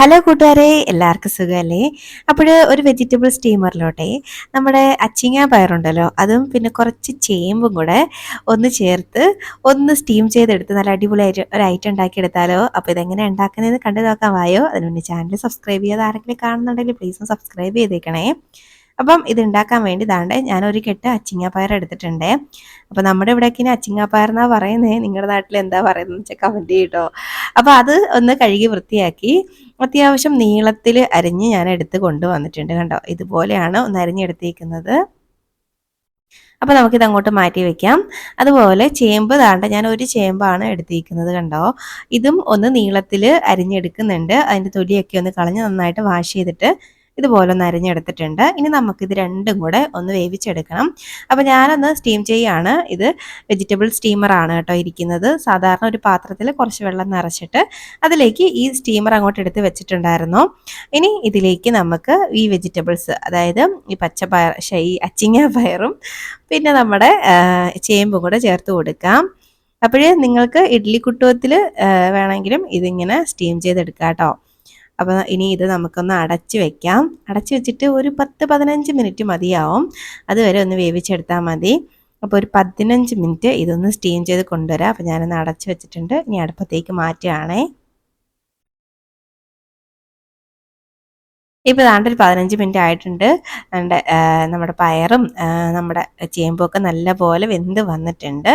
Hello കൂട്ടുകാരെ, എല്ലാവർക്കും സുഖമല്ലേ? അപ്പോൾ ഒരു വെജിറ്റബിൾ സ്റ്റീമറിലോട്ടെ നമ്മുടെ അച്ചിങ്ങ പയറുണ്ടല്ലോ, അതും പിന്നെ കുറച്ച് ചേമ്പും കൂടെ ഒന്ന് ചേർത്ത് ഒന്ന് സ്റ്റീം ചെയ്തെടുത്ത് നല്ല അടിപൊളിയായിട്ട് ഒരു ഐറ്റം ഉണ്ടാക്കിയെടുത്താലോ. അപ്പോൾ ഇതെങ്ങനെ ഉണ്ടാക്കുന്നതെന്ന് കണ്ടു നോക്കാൻ വായോ. അതിന് മുന്നേ ചാനൽ സബ്സ്ക്രൈബ് ചെയ്യാതെ ആരെങ്കിലും കാണുന്നുണ്ടെങ്കിൽ പ്ലീസ് സബ്സ്ക്രൈബ് ചെയ്തേക്കണേ. അപ്പം ഇത് ഉണ്ടാക്കാൻ വേണ്ടി ദാണ്ടെ ഞാനൊരു കെട്ട് അച്ചിങ്ങാപ്പയർ എടുത്തിട്ടുണ്ട്. അപ്പോൾ നമ്മുടെ ഇവിടേക്ക് അച്ചിങ്ങാപ്പയർ എന്നാ പറയുന്നത്, നിങ്ങളുടെ നാട്ടിൽ എന്താ പറയുന്നത് വെച്ചാൽ കമൻറ്റ് ചെയ്യട്ടോ. അപ്പോൾ അത് ഒന്ന് കഴുകി വൃത്തിയാക്കി അത്യാവശ്യം നീളത്തിൽ അരിഞ്ഞ് ഞാൻ എടുത്ത് കൊണ്ടുവന്നിട്ടുണ്ട്. കണ്ടോ, ഇതുപോലെയാണ് ഒന്ന് അരിഞ്ഞെടുത്തേക്കുന്നത്. അപ്പോൾ നമുക്കിത് അങ്ങോട്ട് മാറ്റി വെക്കാം. അതുപോലെ ചേമ്പ് താണ്ട ഞാൻ ഒരു ചേമ്പാണ് എടുത്തിരിക്കുന്നത്. കണ്ടോ, ഇതും ഒന്ന് നീളത്തിൽ അരിഞ്ഞെടുക്കുന്നുണ്ട്. അതിൻ്റെ തൊലിയൊക്കെ ഒന്ന് കളഞ്ഞ് നന്നായിട്ട് വാഷ് ചെയ്തിട്ട് ഇതുപോലെ ഒന്ന് അരിഞ്ഞെടുത്തിട്ടുണ്ട്. ഇനി നമുക്കിത് രണ്ടും കൂടെ ഒന്ന് വേവിച്ചെടുക്കണം. അപ്പോൾ ഞാനൊന്ന് സ്റ്റീം ചെയ്യാണ്. ഇത് വെജിറ്റബിൾ സ്റ്റീമറാണ് കേട്ടോ ഇരിക്കുന്നത്. സാധാരണ ഒരു പാത്രത്തിൽ കുറച്ച് വെള്ളം നിറച്ചിട്ട് അതിലേക്ക് ഈ സ്റ്റീമർ അങ്ങോട്ട് എടുത്ത് വെച്ചിട്ടുണ്ടായിരുന്നു. ഇനി ഇതിലേക്ക് നമുക്ക് ഈ വെജിറ്റബിൾസ്, അതായത് ഈ പച്ചപ്പയർ, ഈ അച്ചിങ്ങ പയറും പിന്നെ നമ്മുടെ ചേമ്പും കൂടെ ചേർത്ത് കൊടുക്കാം. അപ്പോഴേ നിങ്ങൾക്ക് ഇഡ്ഡലി കുട്ടുവത്തിൽ വേണമെങ്കിലും ഇതിങ്ങനെ സ്റ്റീം ചെയ്തെടുക്കാം കേട്ടോ. അപ്പോൾ ഇനി ഇത് നമുക്കൊന്ന് അടച്ച് വെക്കാം. അടച്ച് വെച്ചിട്ട് ഒരു 10-15 മിനിറ്റ് മതിയാവും. അതുവരെ ഒന്ന് വേവിച്ചെടുത്താൽ മതി. അപ്പോൾ ഒരു 15 മിനിറ്റ് ഇതൊന്ന് സ്റ്റീം ചെയ്ത് കൊണ്ടുവരാം. അപ്പോൾ ഞാനൊന്ന് അടച്ച് വെച്ചിട്ടുണ്ട്. ഇനി അടുപ്പത്തേക്ക് മാറ്റുകയാണേ. ഇപ്പോൾ ദാണ്ട് ഒരു 15 മിനിറ്റ് ആയിട്ടുണ്ട്. നമ്മുടെ പയറും നമ്മുടെ ചേമ്പും ഒക്കെ നല്ലപോലെ വെന്ത് വന്നിട്ടുണ്ട്.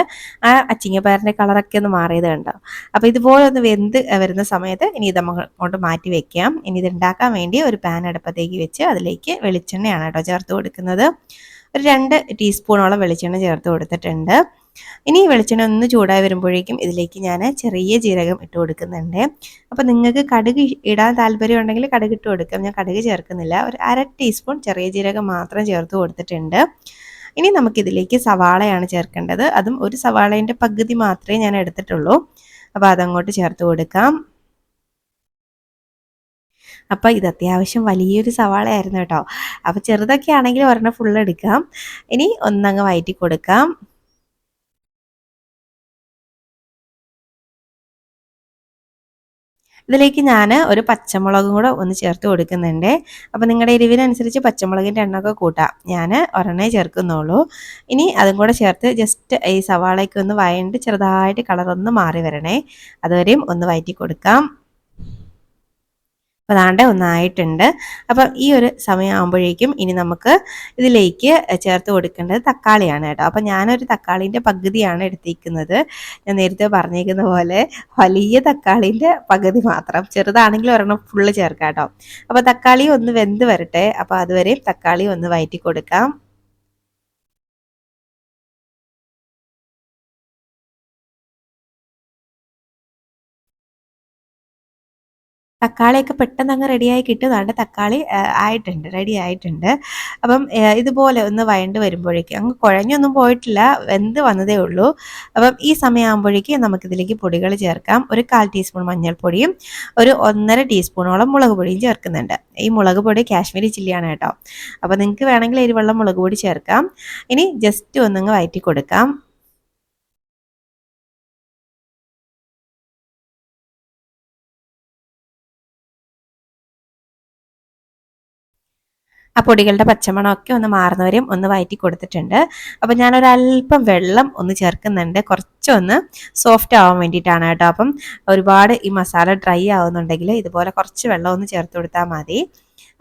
ആ അച്ചിങ്ങപ്പയറിൻ്റെ കളറൊക്കെ ഒന്ന് മാറിയത് കണ്ടോ. അപ്പോൾ ഇതുപോലെ ഒന്ന് വെന്ത് വരുന്ന സമയത്ത് ഇനി ഇത് അങ്ങോട്ട് മാറ്റി വെക്കാം. ഇനി ഇത് ഉണ്ടാക്കാൻ വേണ്ടി ഒരു പാൻ അടുപ്പത്തേക്ക് വെച്ച് അതിലേക്ക് വെളിച്ചെണ്ണയാണ് കേട്ടോ ചേർത്ത് കൊടുക്കുന്നത്. ഒരു 2 ടീസ്പൂണോളം വെളിച്ചെണ്ണ ചേർത്ത് കൊടുത്തിട്ടുണ്ട്. ഇനി വെളിച്ചെണ്ണ ഒന്ന് ചൂടായി വരുമ്പോഴേക്കും ഇതിലേക്ക് ഞാൻ ചെറിയ ജീരകം ഇട്ട് കൊടുക്കുന്നുണ്ട്. അപ്പോൾ നിങ്ങൾക്ക് കടുക് ഇടാൻ താല്പര്യം ഉണ്ടെങ്കിൽ കടുക് ഇട്ട് കൊടുക്കാം. ഞാൻ കടുക് ചേർക്കുന്നില്ല. ഒരു 1/2 ടീസ്പൂൺ ചെറിയ ജീരകം മാത്രം ചേർത്ത് കൊടുത്തിട്ടുണ്ട്. ഇനി നമുക്കിതിലേക്ക് സവാളയാണ് ചേർക്കേണ്ടത്. അതും ഒരു സവാളേൻ്റെ പകുതി മാത്രമേ ഞാൻ എടുത്തിട്ടുള്ളൂ. അപ്പോൾ അതങ്ങോട്ട് ചേർത്ത് കൊടുക്കാം. അപ്പോൾ ഇത് അത്യാവശ്യം വലിയൊരു സവാളയായിരുന്നു കേട്ടോ. അപ്പോൾ ചെറുതൊക്കെ ആണെങ്കിൽ ഒരെണ്ണം ഫുള്ള് എടുക്കാം. ഇനി ഒന്നങ്ങ് വഴറ്റി കൊടുക്കാം. ഇതിലേക്ക് ഞാൻ ഒരു പച്ചമുളകും കൂടെ ഒന്ന് ചേർത്ത് കൊടുക്കുന്നുണ്ട്. അപ്പോൾ നിങ്ങളുടെ എരിവിനനുസരിച്ച് പച്ചമുളകിൻ്റെ എണ്ണമൊക്കെ കൂട്ടാം. ഞാൻ ഒരെണ്ണേ ചേർക്കുന്നുള്ളൂ. ഇനി അതും കൂടെ ചേർത്ത് ജസ്റ്റ് ഈ സവാളയ്ക്ക് ഒന്ന് വഴണ്ട് ചെറുതായിട്ട് കളറൊന്ന് മാറി വരണേ. അതുവരെയും ഒന്ന് വഴറ്റി കൊടുക്കാം. അപ്പോൾ അതാണ്ട് ഒന്നായിട്ടുണ്ട്. അപ്പം ഈ ഒരു സമയമാകുമ്പോഴേക്കും ഇനി നമുക്ക് ഇതിലേക്ക് ചേർത്ത് കൊടുക്കേണ്ടത് തക്കാളിയാണ് കേട്ടോ. അപ്പം ഞാനൊരു തക്കാളീൻ്റെ പകുതിയാണ് എടുത്തിരിക്കുന്നത്. ഞാൻ നേരത്തെ പറഞ്ഞിരിക്കുന്ന പോലെ വലിയ തക്കാളീൻ്റെ പകുതി മാത്രം, ചെറുതാണെങ്കിൽ ഒരെണ്ണം ഫുള്ള് ചേർക്കാം കേട്ടോ. അപ്പോൾ തക്കാളി ഒന്ന് വെന്ത് വരട്ടെ. അപ്പോൾ അതുവരെയും തക്കാളി ഒന്ന് വഴറ്റി കൊടുക്കാം. തക്കാളിയൊക്കെ പെട്ടെന്ന് അങ്ങ് റെഡിയായി കിട്ടും. അതുകൊണ്ട് തക്കാളി റെഡി ആയിട്ടുണ്ട്. അപ്പം ഇതുപോലെ ഒന്ന് വഴണ്ട് വരുമ്പോഴേക്കും അങ്ങ് കുഴഞ്ഞൊന്നും പോയിട്ടില്ല, വെന്ത് വന്നതേ ഉള്ളൂ. അപ്പം ഈ സമയമാകുമ്പോഴേക്കും നമുക്കിതിലേക്ക് പൊടികൾ ചേർക്കാം. ഒരു 1/4 ടീസ്പൂൺ മഞ്ഞൾപ്പൊടിയും ഒരു 1.5 ടീസ്പൂണോളം മുളക് പൊടിയും ചേർക്കുന്നുണ്ട്. ഈ മുളക് പൊടി കാശ്മീരി ചില്ലിയാണ് കേട്ടോ. അപ്പോൾ നിങ്ങൾക്ക് വേണമെങ്കിൽ എരിവെള്ള മുളക് പൊടി ചേർക്കാം. ഇനി ജസ്റ്റ് ഒന്നങ്ങ് വഴറ്റി കൊടുക്കാം. ആ പൊടികളുടെ പച്ചമണമൊക്കെ ഒന്ന് മാറുന്നവരെയും ഒന്ന് വഴറ്റി കൊടുത്തിട്ടുണ്ട്. അപ്പോൾ ഞാനൊരല്പം വെള്ളം ഒന്ന് ചേർക്കുന്നുണ്ട്, കുറച്ചൊന്ന് സോഫ്റ്റ് ആവാൻ വേണ്ടിയിട്ടാണ് കേട്ടോ. അപ്പം ഒരുപാട് ഈ മസാല ഡ്രൈ ആവുന്നുണ്ടെങ്കിൽ ഇതുപോലെ കുറച്ച് വെള്ളം ഒന്ന് ചേർത്ത് കൊടുത്താൽ മതി.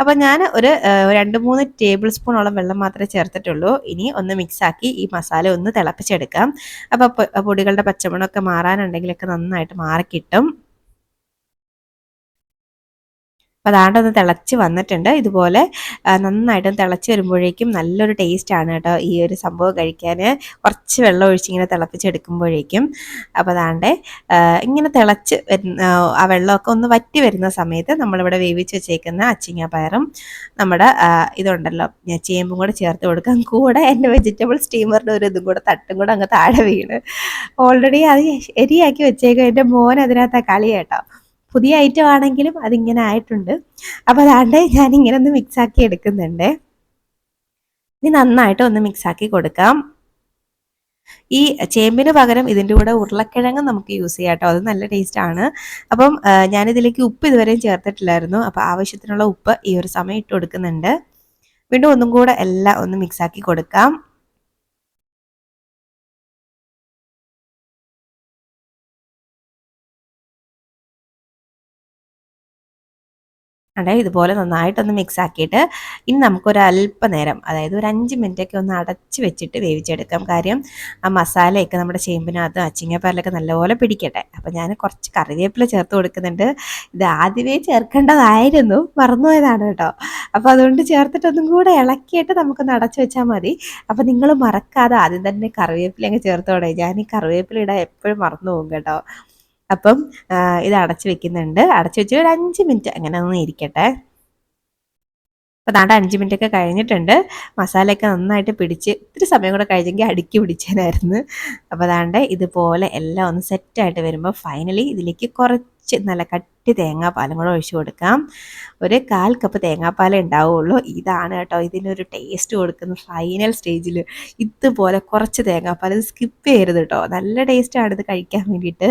അപ്പോൾ ഞാൻ ഒരു 2-3 ടേബിൾ സ്പൂണോളം വെള്ളം മാത്രമേ ചേർത്തിട്ടുള്ളൂ. ഇനി ഒന്ന് മിക്സാക്കി ഈ മസാല ഒന്ന് തിളപ്പിച്ചെടുക്കാം. അപ്പോൾ പൊടികളുടെ പച്ചമണമൊക്കെ മാറാനുണ്ടെങ്കിലൊക്കെ നന്നായിട്ട് മാറിക്കിട്ടും. അപ്പോൾ അതാണ്ടൊന്ന് തിളച്ച് വന്നിട്ടുണ്ട്. ഇതുപോലെ നന്നായിട്ട് തിളച്ച് വരുമ്പോഴേക്കും നല്ലൊരു ടേസ്റ്റാണ് കേട്ടോ ഈ ഒരു സംഭവം കഴിക്കാൻ. കുറച്ച് വെള്ളം ഒഴിച്ചിങ്ങനെ തിളപ്പിച്ചെടുക്കുമ്പോഴേക്കും. അപ്പോൾ അതാണ്ട് ഇങ്ങനെ തിളച്ച് ആ വെള്ളമൊക്കെ ഒന്ന് വറ്റി വരുന്ന സമയത്ത് നമ്മളിവിടെ വേവിച്ച് വെച്ചേക്കുന്ന അച്ചിങ്ങ പയറും നമ്മുടെ ഇതുണ്ടല്ലോ ചേമ്പും കൂടെ ചേർത്ത് കൊടുക്കാം. കൂടെ എൻ്റെ വെജിറ്റബിൾ സ്റ്റീമറിൻ്റെ ഒരു ഇതും കൂടെ തട്ടും കൂടെ അങ്ങ് താഴെ വീണ് ഓൾറെഡി അത് ശരിയാക്കി വെച്ചേക്കും. എൻ്റെ മോൻ അതിനകത്ത് കളി കേട്ടോ. പുതിയ ഐറ്റം ആണെങ്കിലും അതിങ്ങനെ ആയിട്ടുണ്ട്. അപ്പോൾ അതാണ്ട് ഞാനിങ്ങനെ ഒന്ന് മിക്സാക്കി എടുക്കുന്നുണ്ട്. ഇനി നന്നായിട്ട് ഒന്ന് മിക്സാക്കി കൊടുക്കാം. ഈ ചേമ്പിന് പകരം ഇതിൻ്റെ കൂടെ ഉരുളക്കിഴങ്ങ് നമുക്ക് യൂസ് ചെയ്യാം കേട്ടോ, അത് നല്ല ടേസ്റ്റാണ്. അപ്പം ഞാനിതിലേക്ക് ഉപ്പ് ഇതുവരെയും ചേർത്തിട്ടില്ലായിരുന്നു. അപ്പോൾ ആവശ്യത്തിനുള്ള ഉപ്പ് ഈ ഒരു സമയം ഇട്ട് കൊടുക്കുന്നുണ്ട്. വീണ്ടും ഒന്നും കൂടെ എല്ലാം ഒന്ന് മിക്സാക്കി കൊടുക്കാം. ഇതുപോലെ നന്നായിട്ടൊന്ന് മിക്സ് ആക്കിയിട്ട് ഇനി നമുക്കൊരു അല്പനേരം, അതായത് ഒരു 5 മിനിറ്റൊക്കെ ഒന്ന് അടച്ച് വെച്ചിട്ട് വേവിച്ചെടുക്കാം. കാര്യം ആ മസാലയൊക്കെ നമ്മുടെ ചേമ്പിനകത്ത് അച്ചിങ്ങാപ്പരിലൊക്കെ നല്ലപോലെ പിടിക്കട്ടെ. അപ്പോൾ ഞാൻ കുറച്ച് കറിവേപ്പില ചേർത്ത് കൊടുക്കുന്നുണ്ട്. ഇത് ആദ്യമേ ചേർക്കേണ്ടതായിരുന്നു, മറന്നുപോയതാണ് കേട്ടോ. അപ്പോൾ അതുകൊണ്ട് ചേർത്തിട്ടൊന്നും കൂടെ ഇളക്കിയിട്ട് നമുക്കൊന്ന് അടച്ച് വെച്ചാൽ മതി. അപ്പോൾ നിങ്ങൾ മറക്കാതെ ആദ്യം തന്നെ കറിവേപ്പില അങ്ങ് ചേർത്തോടെ. ഞാൻ ഈ കറിവേപ്പില ഇടാൻ എപ്പോഴും മറന്നു പോകും കേട്ടോ. അപ്പം ഇത് അടച്ച് വെക്കുന്നുണ്ട്. അടച്ച് വെച്ച് ഒരു 5 മിനിറ്റ് അങ്ങനെ ഒന്ന് ഇരിക്കട്ടെ. അപ്പോൾ ദാണ്ടെ 5 മിനിറ്റൊക്കെ കഴിഞ്ഞിട്ടുണ്ട്. മസാലയൊക്കെ നന്നായിട്ട് പിടിച്ച് ഇത്തിരി സമയം കൂടെ കഴിഞ്ഞെങ്കിൽ അടുക്കി പിടിച്ചേനായിരുന്നു. അപ്പോൾ ദാണ്ടെ ഇതുപോലെ എല്ലാം ഒന്ന് സെറ്റായിട്ട് വരുമ്പോൾ ഫൈനലി ഇതിലേക്ക് കുറച്ച് നല്ല കട്ടി തേങ്ങാപ്പാലും കൂടെ ഒഴിച്ചു കൊടുക്കാം. ഒരു 1/4 കപ്പ് തേങ്ങാപ്പാലേ ഉണ്ടാവുള്ളൂ. ഇതാണ് കേട്ടോ ഇതിനൊരു ടേസ്റ്റ് കൊടുക്കുന്ന ഫൈനൽ സ്റ്റേജിൽ. ഇതുപോലെ കുറച്ച് തേങ്ങാപ്പാൽ, ഇത് സ്കിപ്പ് ചെയ്യരുത് കേട്ടോ, നല്ല ടേസ്റ്റാണ് ഇത് കഴിക്കാൻ വേണ്ടിയിട്ട്.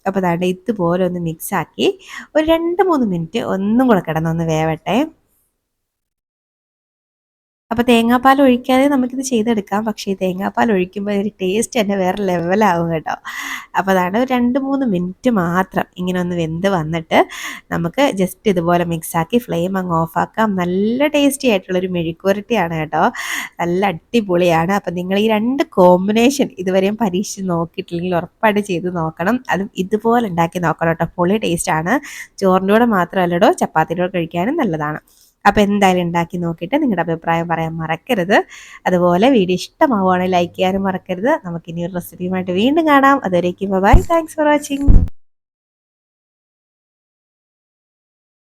അപ്പോൾ ദാണ്ടെ ഇതുപോലെ ഒന്ന് മിക്സാക്കി ഒരു 2-3 മിനിറ്റ് ഒന്നും കൂടെ കിടന്നൊന്ന് വേവട്ടെ. അപ്പോൾ തേങ്ങാപ്പാൽ ഒഴിക്കാതെ നമുക്കിത് ചെയ്തെടുക്കാം. പക്ഷേ ഈ തേങ്ങാപ്പാൽ ഒഴിക്കുമ്പോൾ ഒരു ടേസ്റ്റ് തന്നെ വേറെ ലെവലാവും കേട്ടോ. അപ്പോൾ അതാണ് ഒരു 2-3 മിനിറ്റ് മാത്രം ഇങ്ങനെ ഒന്ന് വെന്ത് വന്നിട്ട് നമുക്ക് ജസ്റ്റ് ഇതുപോലെ മിക്സാക്കി ഫ്ലെയിം അങ്ങ് ഓഫാക്കാം. നല്ല ടേസ്റ്റി ആയിട്ടുള്ളൊരു മെഴുക്കുവരട്ടിയാണ് കേട്ടോ, നല്ല അടിപൊളിയാണ്. അപ്പോൾ നിങ്ങൾ ഈ 2 കോമ്പിനേഷൻ ഇതുവരെയും പരീക്ഷിച്ച് നോക്കിയിട്ടില്ലെങ്കിൽ ഉറപ്പായിട്ട് ചെയ്ത് നോക്കണം. അതും ഇതുപോലെ ഉണ്ടാക്കി നോക്കണം കേട്ടോ, പൊളി ടേസ്റ്റാണ്. ചോറിൻ്റെ കൂടെ മാത്രമല്ലടോ, ചപ്പാത്തിയുടെ കൂടെ കഴിക്കാനും നല്ലതാണ്. അപ്പോൾ എന്തായാലും ഉണ്ടാക്കി നോക്കിയിട്ട് നിങ്ങളുടെ അഭിപ്രായം പറയാൻ മറക്കരുത്. അതുപോലെ വീഡിയോ ഇഷ്ടമാവുകയാണെങ്കിൽ ലൈക്ക് ചെയ്യാനും മറക്കരുത്. നമുക്കിനി ഒരു റെസിപ്പിയുമായിട്ട് വീണ്ടും കാണാം. അതുവരേക്കും ബൈ, താങ്ക്സ് ഫോർ വാച്ചിങ്.